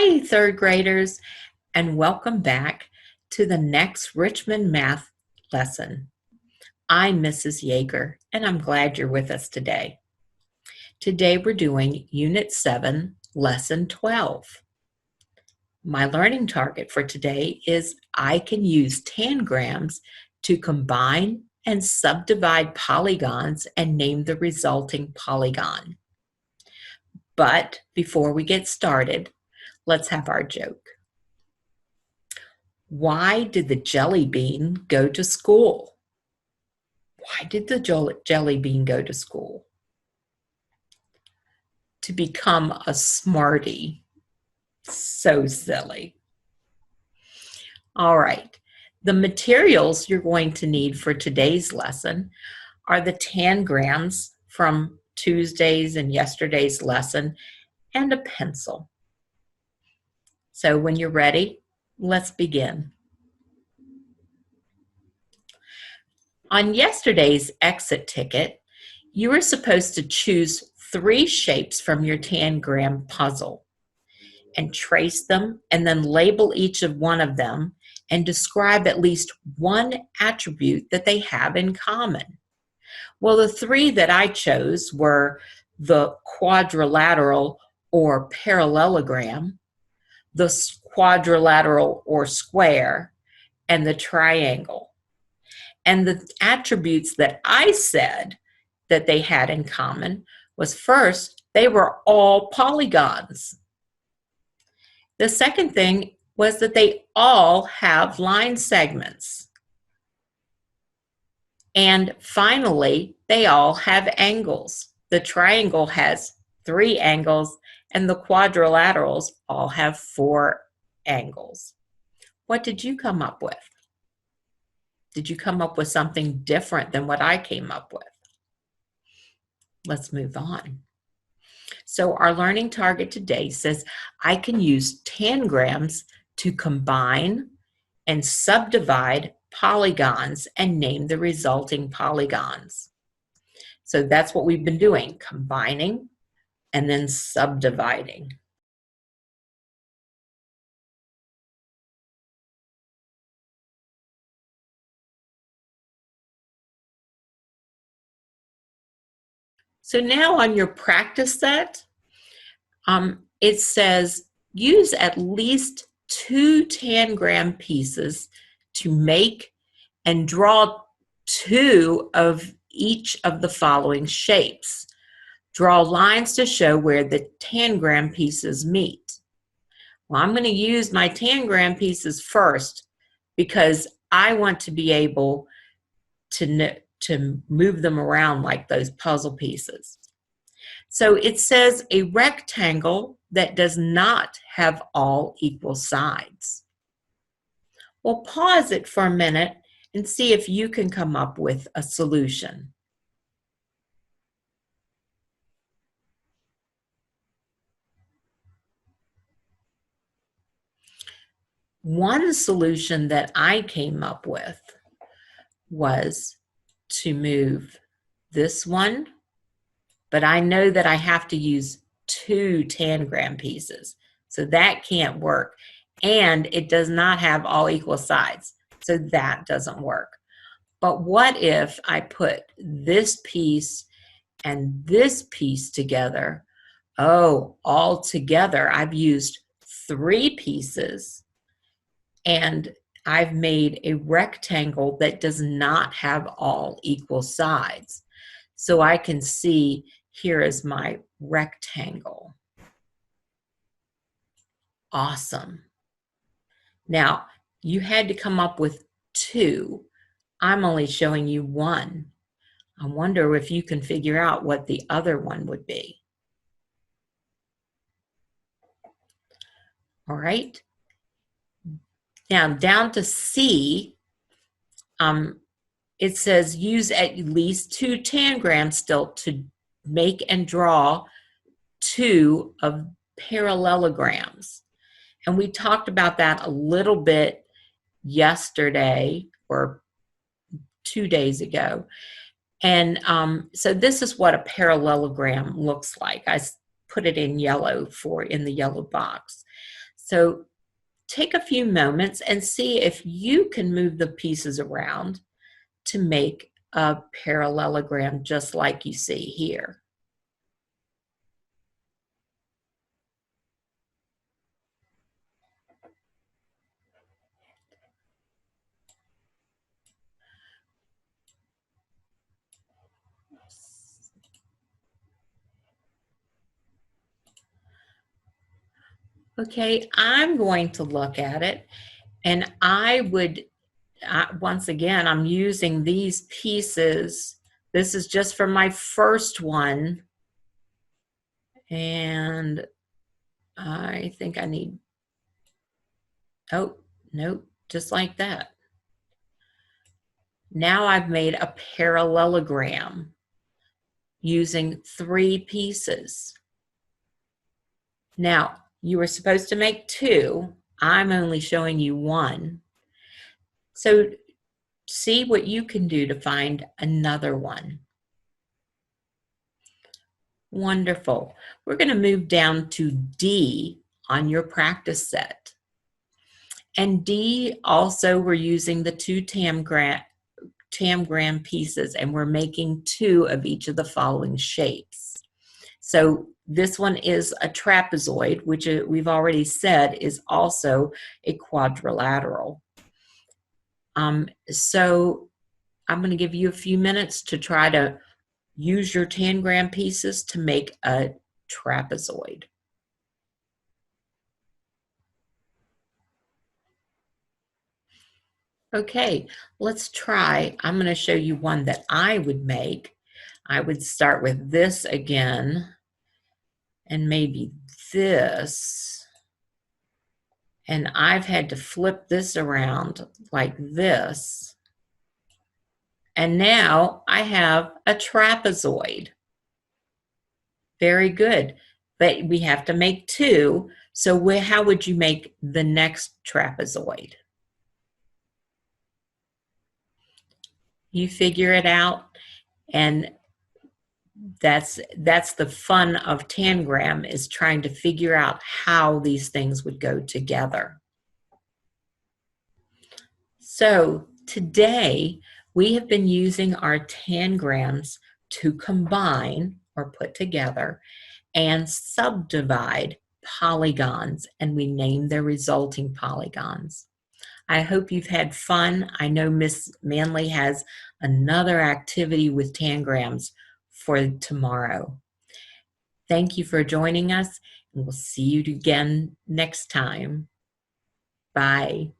Hi, third graders, and welcome back to the next Richmond Math lesson. I'm Mrs. Yeager, and I'm glad you're with us today. Today we're doing Unit 7, Lesson 12. My learning target for today is I can use tangrams to combine and subdivide polygons and name the resulting polygon. But before we get started, let's have our joke. Why did the jelly bean go to school? Why did the jelly bean go to school? To become a smarty. So silly. All right. The materials you're going to need for today's lesson are the tangrams from Tuesday's and yesterday's lesson and a pencil. So when you're ready, let's begin. On yesterday's exit ticket, you were supposed to choose 3 shapes from your tangram puzzle and trace them and then label each of one of them and describe at least one attribute that they have in common. Well, the 3 that I chose were the quadrilateral or parallelogram, the quadrilateral or square, and the triangle. And the attributes that I said that they had in common was, first, they were all polygons. The second thing was that they all have line segments. And finally, they all have angles. The triangle has 3 angles, and the quadrilaterals all have 4 angles. What did you come up with? Did you come up with something different than what I came up with? Let's move on. So our learning target today says I can use tangrams to combine and subdivide polygons and name the resulting polygons. So that's what we've been doing, combining and then subdividing. So now on your practice set, it says use at least 2 tangram pieces to make and draw 2 of each of the following shapes. Draw lines to show where the tangram pieces meet. Well, I'm going to use my tangram pieces first because I want to be able to move them around like those puzzle pieces. So it says a rectangle that does not have all equal sides. Well, pause it for a minute and see if you can come up with a solution. One solution that I came up with was to move this one, but I know that I have to use 2 tangram pieces, so that can't work. And it does not have all equal sides, so that doesn't work. But what if I put this piece and this piece together? Oh, all together I've used 3 pieces, and I've made a rectangle that does not have all equal sides. So I can see here is my rectangle. Awesome. Now, you had to come up with 2. I'm only showing you 1. I wonder if you can figure out what the other one would be. All right. Now, down to C, it says use at least 2 tangrams still to make and draw 2 of parallelograms. And we talked about that a little bit yesterday or 2 days ago. And so this is what a parallelogram looks like. I put it in yellow in the yellow box. So take a few moments and see if you can move the pieces around to make a parallelogram just like you see here. Okay, I'm going to look at it, and I would, once again, I'm using these pieces. This is just for my first one, and I think I need, oh, nope, just like that. Now I've made a parallelogram using 3 pieces. Now, you were supposed to make 2. I'm only showing you 1. So see what you can do to find another one. Wonderful. We're going to move down to D on your practice set. And D also, we're using the 2 tangram pieces, and we're making 2 of each of the following shapes. So this one is a trapezoid, which we've already said is also a quadrilateral. So I'm going to give you a few minutes to try to use your tangram pieces to make a trapezoid. Okay, let's try. I'm going to show you one that I would make. I would start with this again, and maybe this. And I've had to flip this around like this. And now I have a trapezoid. Very good. But we have to make 2. So how would you make the next trapezoid? You figure it out, and that's the fun of tangram, is trying to figure out how these things would go together. So today we have been using our tangrams to combine or put together and subdivide polygons, and we name their resulting polygons. I hope you've had fun. I know Miss Manley has another activity with tangrams for tomorrow. Thank you for joining us, and we'll see you again next time. Bye.